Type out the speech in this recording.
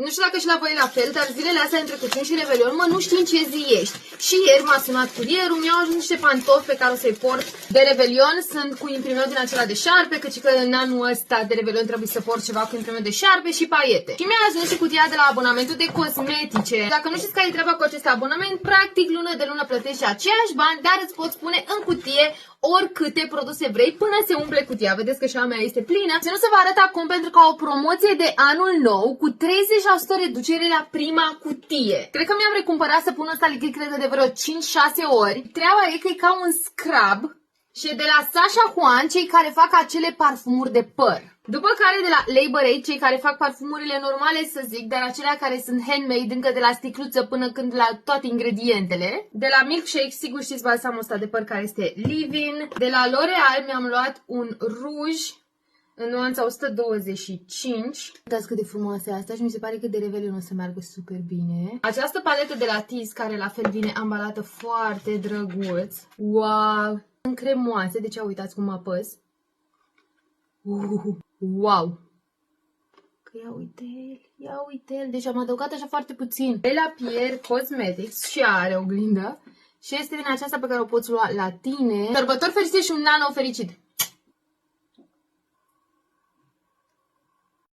Nu știu dacă și la voi la fel, dar zilele astea între Crăciun și Revelion, mă, nu știm ce zi ești. Și ieri m-a sunat curierul, mi-au ajuns niște pantofi pe care o să-i port de Revelion. Sunt cu imprimeu din acela de șarpe, căci că în anul ăsta de Revelion trebuie să port ceva cu imprimeu de șarpe și paiete. Și mi-a ajuns și cutia de la abonamentul de cosmetice. Dacă nu știți care e treaba cu acest abonament, practic lună de lună plătești aceiași bani, dar îți poți pune în cutie oricâte produse vrei până se umple cutia. Vedeți că și a mea este plină. Și nu se vă arăt acum pentru că o promoție de anul nou cu 30% reducere la prima cutie. Cred că mi-am recumpărat săpunul ăsta lichid, cred că de vreo 5-6 ori. Treaba e că e ca un scrub și e de la Sacha Juan, cei care fac acele parfumuri de păr. După care de la Labor Aid, cei care fac parfumurile normale, să zic, dar acelea care sunt handmade, încă de la sticluță până când la toate ingredientele. De la Milkshake, sigur știți balsamul ăsta de păr care este Leave-In. De la L'Oreal mi-am luat un ruj în nuanța 125. Uitați cât de frumoasă e asta și mi se pare că de Revelion o să meargă super bine. Această paletă de la Tease, care la fel vine ambalată foarte drăguț. Wow! Sunt cremoase, deci uitați cum apăs. Wow! Că ia uite el, deci am adăugat așa foarte puțin. De la Pierre Cosmetics și are oglindă și este din aceasta pe care o poți lua la tine. Sărbători fericite și un an nou fericit!